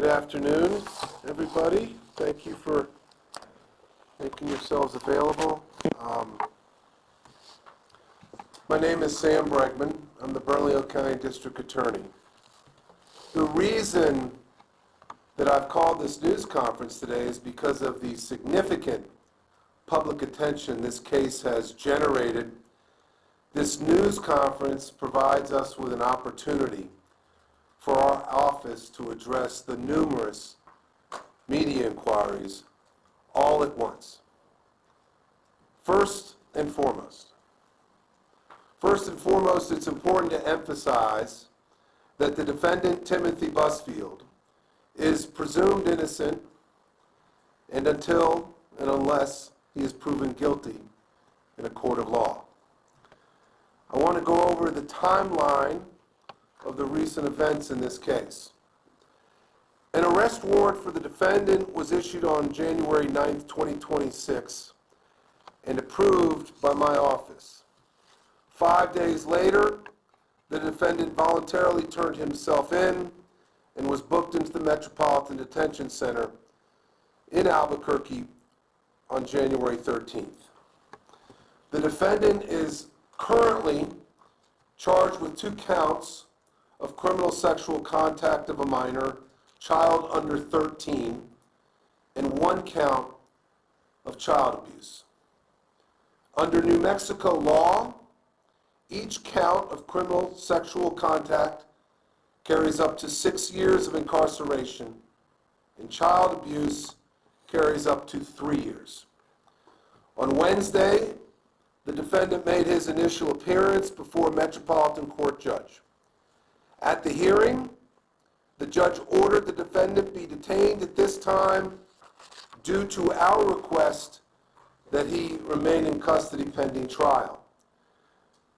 afternoon, everybody. Thank you for making yourselves available. My name is Sam Bregman. I'm the Bernalillo County District Attorney. The reason that I've called this news conference today is because of the significant public attention this case has generated. This news conference provides us with an opportunity for our office to address the numerous media inquiries all at once. First and foremost, it's important to emphasize that the defendant, Timothy Busfield, is presumed innocent and until and unless he is proven guilty in a court of law. I want to go over the timeline of the recent events in this case. An arrest warrant for the defendant was issued on January 9th, 2026 and approved by my office. 5 days later, the defendant voluntarily turned himself in and was booked into the Metropolitan Detention Center in Albuquerque on January 13th. The defendant is currently charged with 2 counts of criminal sexual contact of a minor, child under 13, and 1 count of child abuse. Under New Mexico law, each count of criminal sexual contact carries up to 6 years of incarceration, and child abuse carries up to 3 years. On Wednesday, the defendant made his initial appearance before a Metropolitan Court judge. At the hearing, the judge ordered the defendant be detained at this time due to our request that he remain in custody pending trial.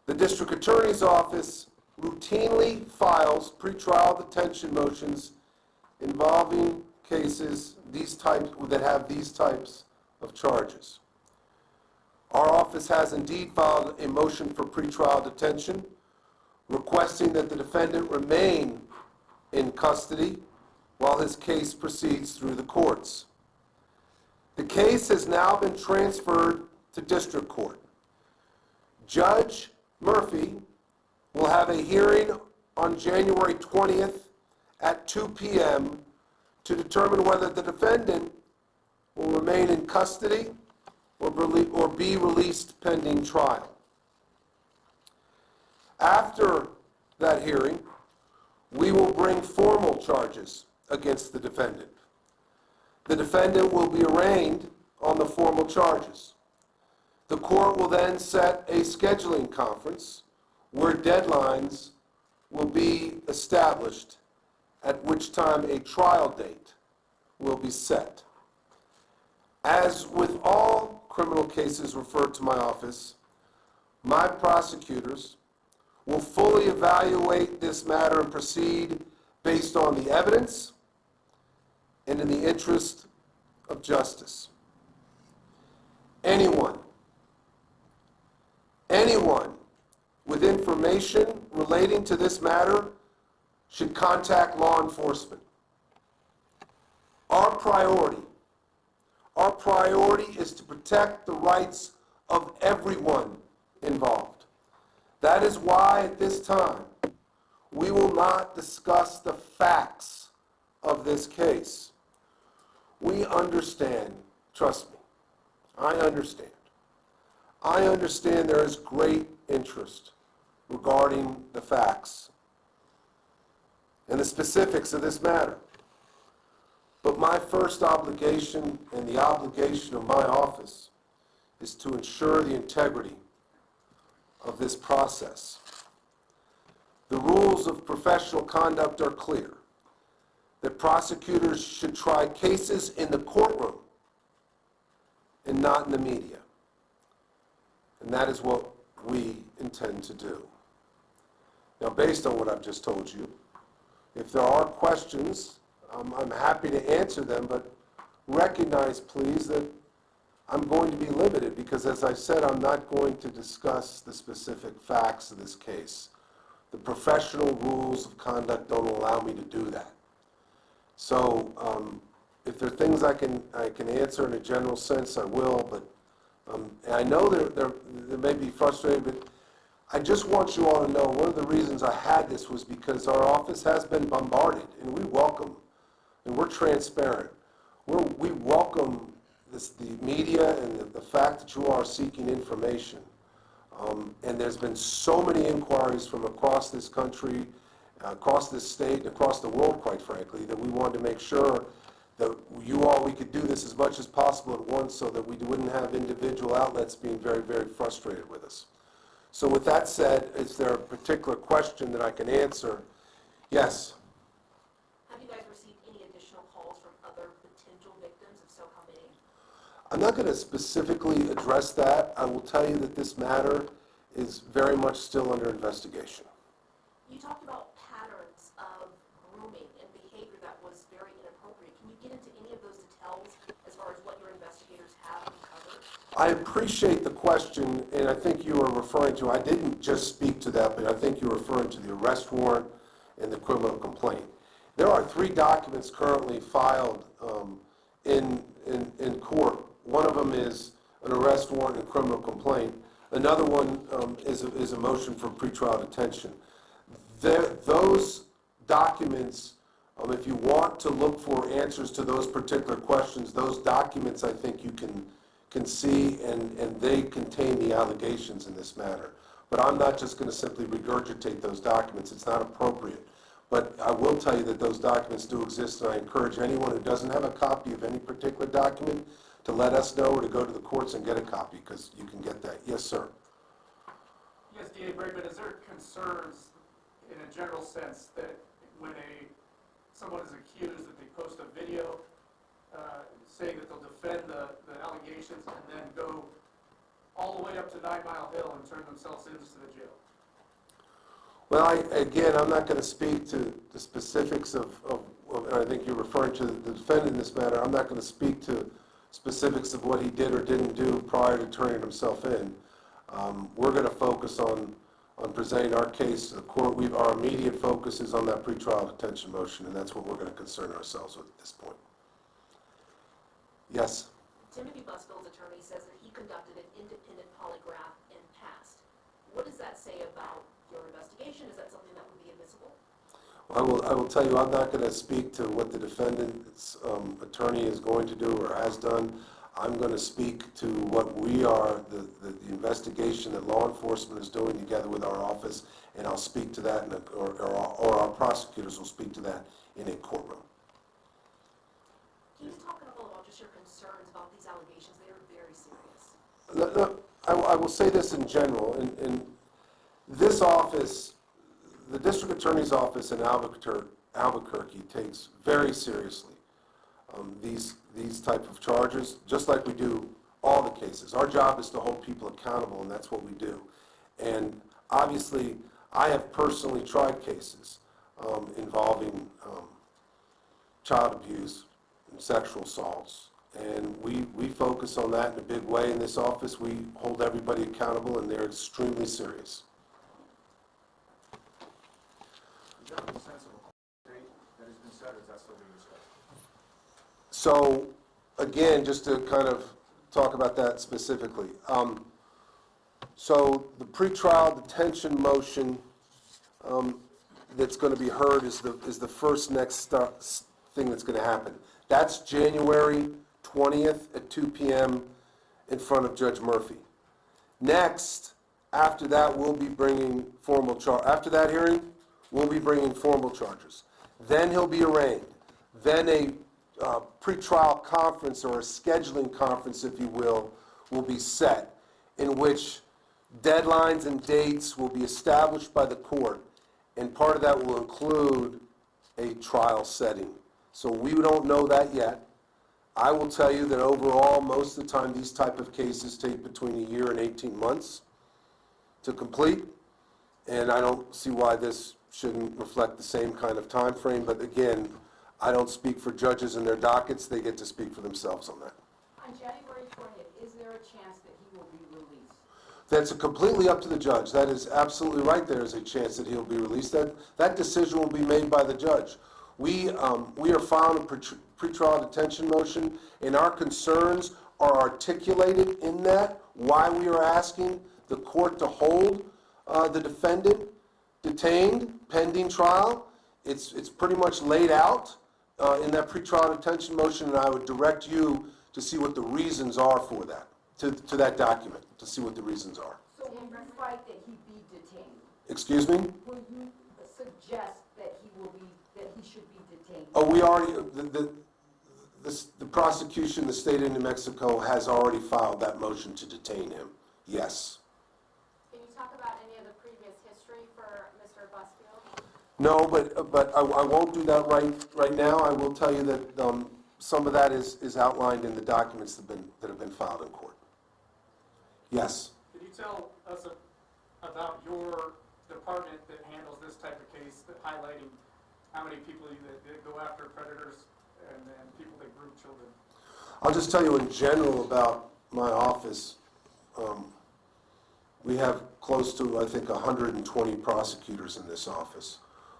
The district attorney's office routinely files pretrial detention motions involving cases that have these types of charges. Our office has indeed filed a motion for pretrial detention, requesting that the defendant remain in custody while his case proceeds through the courts. The case has now been transferred to district court. Judge Murphy will have a hearing on January 20th at 2 p.m. to determine whether the defendant will remain in custody or be released pending trial. After that hearing, we will bring formal charges against the defendant. The defendant will be arraigned on the formal charges. The court will then set a scheduling conference where deadlines will be established, at which time a trial date will be set. As with all criminal cases referred to my office, my prosecutors will fully evaluate this matter and proceed based on the evidence and in the interest of justice. Anyone with information relating to this matter should contact law enforcement. Our priority is to protect the rights of everyone involved. That is why at this time, we will not discuss the facts of this case. We understand, trust me, I understand. I understand there is great interest regarding the facts and the specifics of this matter. But my first obligation and the obligation of my office is to ensure the integrity of this process. The rules of professional conduct are clear, that prosecutors should try cases in the courtroom and not in the media. And that is what we intend to do. Now, based on what I've just told you, if there are questions, I'm happy to answer them, but recognize, please, that I'm going to be limited because, as I said, I'm not going to discuss the specific facts of this case. The professional rules of conduct don't allow me to do that. So if there are things I can answer in a general sense, I will, but and I know they may be frustrated, but I just want you all to know one of the reasons I had this was because our office has been bombarded, and we welcome, and we're transparent. We welcome the media and the fact that you are seeking information. And there's been so many inquiries from across this country, across this state, and across the world, quite frankly, that we wanted to make sure that we could do this as much as possible at once so that we wouldn't have individual outlets being very, very frustrated with us. So with that said, is there a particular question that I can answer? Yes? Have you guys received any additional calls from other potential victims? If so, how many? I'm not going to specifically address that. I will tell you that this matter is very much still under investigation. You talked about patterns of grooming and behavior that was very inappropriate. Can you get into any of those details as far as what your investigators have uncovered? I appreciate the question, and I think you were referring to, I didn't just speak to that, but I think you're referring to the arrest warrant and the criminal complaint. There are 3 documents currently filed in court. One of them is an arrest warrant and criminal complaint. Another one is a motion for pretrial detention. Those documents, if you want to look for answers to those particular questions, those documents I think you can see, and they contain the allegations in this matter. But I'm not just going to simply regurgitate those documents. It's not appropriate. But I will tell you that those documents do exist, and I encourage anyone who doesn't have a copy of any particular document to let us know or to go to the courts and get a copy, because you can get that. Yes, sir. Yes, DA Bregman, is there concerns in a general sense that when someone is accused that they post a video saying that they'll defend the allegations and then go all the way up to 9 Mile Hill and turn themselves into the jail? Well, I'm not going to speak to the specifics of I think you're referring to the defendant in this matter. I'm not going to speak to specifics of what he did or didn't do prior to turning himself in. We're going to focus on presenting our case to the court. Our immediate focus is on that pretrial detention motion, and that's what we're going to concern ourselves with at this point. Yes? Timothy Busfield's attorney says that he conducted an independent polygraph and passed. What does that say about your investigation? Is that something that would be admissible? I will tell you, I'm not going to speak to what the defendant's attorney is going to do or has done. I'm going to speak to what we are, the investigation that law enforcement is doing together with our office, and I'll speak to that, or our prosecutors will speak to that in a courtroom. Can you talk at all about just your concerns about these allegations? They are very serious. No, I will say this in general. In this office, the district attorney's office in Albuquerque takes very seriously these type of charges, just like we do all the cases. Our job is to hold people accountable, and that's what we do. And obviously, I have personally tried cases involving child abuse and sexual assaults, and we focus on that in a big way in this office. We hold everybody accountable, and they're extremely serious. Do you have a sense of a date that has been set, or is that still being discussed? So, again, just to kind of talk about that specifically. So the pretrial detention motion that's going to be heard is the first next thing that's going to happen. That's January 20th at 2 p.m. in front of Judge Murphy. Next, after that, we'll be bringing formal charge. After that hearing, we'll be bringing formal charges. Then he'll be arraigned. Then a pretrial conference, or a scheduling conference, if you will be set, in which deadlines and dates will be established by the court, and part of that will include a trial setting. So we don't know that yet. I will tell you that overall, most of the time, these type of cases take between a year and 18 months to complete, and I don't see why this shouldn't reflect the same kind of time frame. But again, I don't speak for judges and their dockets. They get to speak for themselves on that. On January 20th, is there a chance that he will be released? That's completely up to the judge. That is absolutely right. There is a chance that he'll be released. That decision will be made by the judge. We are filing a pretrial detention motion, and our concerns are articulated in that, why we are asking the court to hold the defendant detained pending trial. It's pretty much laid out in that pretrial detention motion, and I would direct you to see what the reasons are for that, to that document, to see what the reasons are. So will you fight that he be detained? Excuse me? Will you suggest that he should be detained? Oh, we already, the prosecution, the state of New Mexico has already filed that motion to detain him. Yes. Can you talk about any of the previous history for Mr. Busfield? No, but I won't do that right now. I will tell you that some of that is outlined in the documents that have been filed in court. Yes. Can you tell us about your department that handles this type of case, that highlighting how many people that go after predators and people that groom children? I'll just tell you in general about my office. We have close to, I think, 120 prosecutors in this office.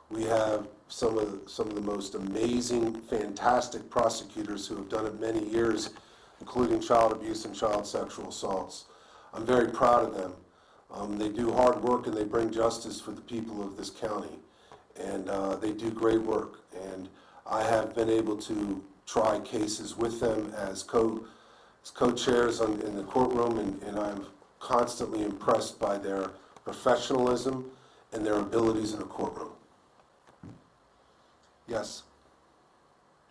We have some of the most amazing, fantastic prosecutors who have done it many years, including child abuse and child sexual assaults. I'm very proud of them. They do hard work and they bring justice for the people of this county. And they do great work. And I have been able to try cases with them as co-chairs in the courtroom, and I'm constantly impressed by their professionalism and their abilities in the courtroom. Yes?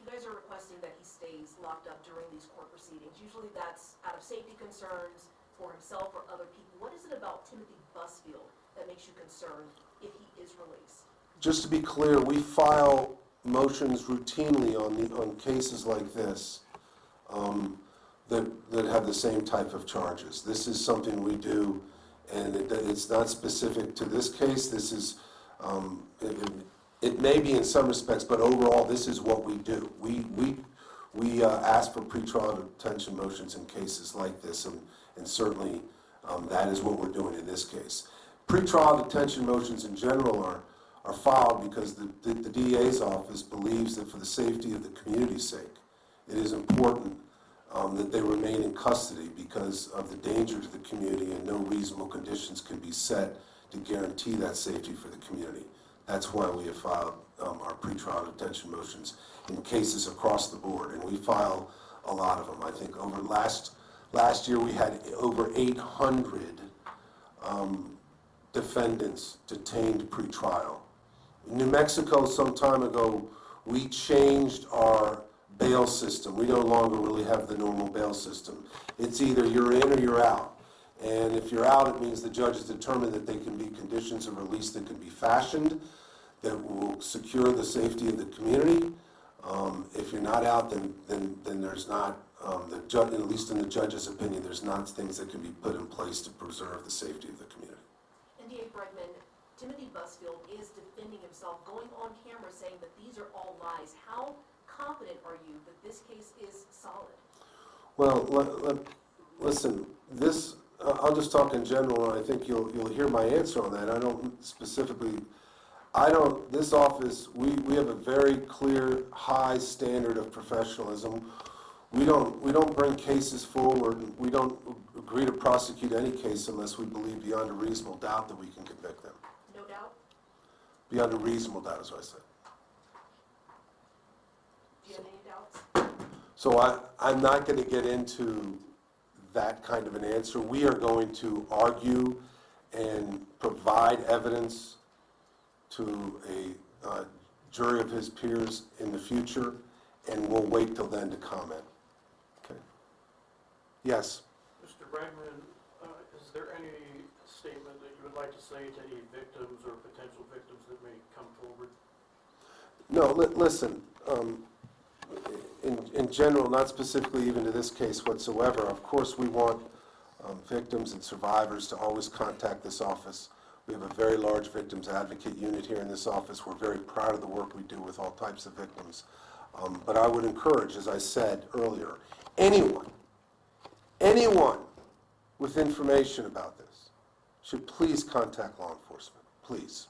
You guys are requesting that he stays locked up during these court proceedings. Usually that's out of safety concerns for himself or other people. What is it about Timothy Busfield that makes you concerned if he is released? Just to be clear, we file motions routinely on cases like this that have the same type of charges. This is something we do, and it's not specific to this case. This is, it may be in some respects, but overall, this is what we do. We ask for pretrial detention motions in cases like this, and certainly that is what we're doing in this case. Pretrial detention motions in general are filed because the DA's office believes that for the safety of the community's sake, it is important that they remain in custody because of the danger to the community, and no reasonable conditions can be set to guarantee that safety for the community. That's why we have filed our pretrial detention motions in cases across the board, and we file a lot of them. I think over last year we had over 800 defendants detained pretrial. In New Mexico, some time ago, we changed our bail system. We no longer really have the normal bail system. It's either you're in or you're out. And if you're out, it means the judge has determined that there can be conditions of release that can be fashioned that will secure the safety of the community. If you're not out, then there's not, at least in the judge's opinion, there's not things that can be put in place to preserve the safety of the community. And D.A. Bregman, Timothy Busfield is defending himself, going on camera saying that these are all lies. How confident are you that this case is solid? Well, listen, I'll just talk in general, and I think you'll hear my answer on that. I don't specifically, this office, we have a very clear, high standard of professionalism. We don't bring cases forward. We don't agree to prosecute any case unless we believe beyond a reasonable doubt that we can convict them. No doubt? Beyond a reasonable doubt, is what I said. Do you have any doubts? So I'm not going to get into that kind of an answer. We are going to argue and provide evidence to a jury of his peers in the future, and we'll wait till then to comment. Okay. Yes? Mr. Bregman, is there any statement that you would like to say to any victims or potential victims that may come forward? No, listen, in general, not specifically even to this case whatsoever, of course we want victims and survivors to always contact this office. We have a very large victims advocate unit here in this office. We're very proud of the work we do with all types of victims. But I would encourage, as I said earlier, anyone with information about this should please contact law enforcement, please.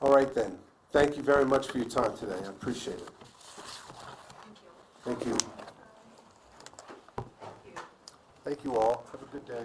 All right then. Thank you very much for your time today. I appreciate it. Thank you. Thank you. Thank you. Thank you all. Have a good day.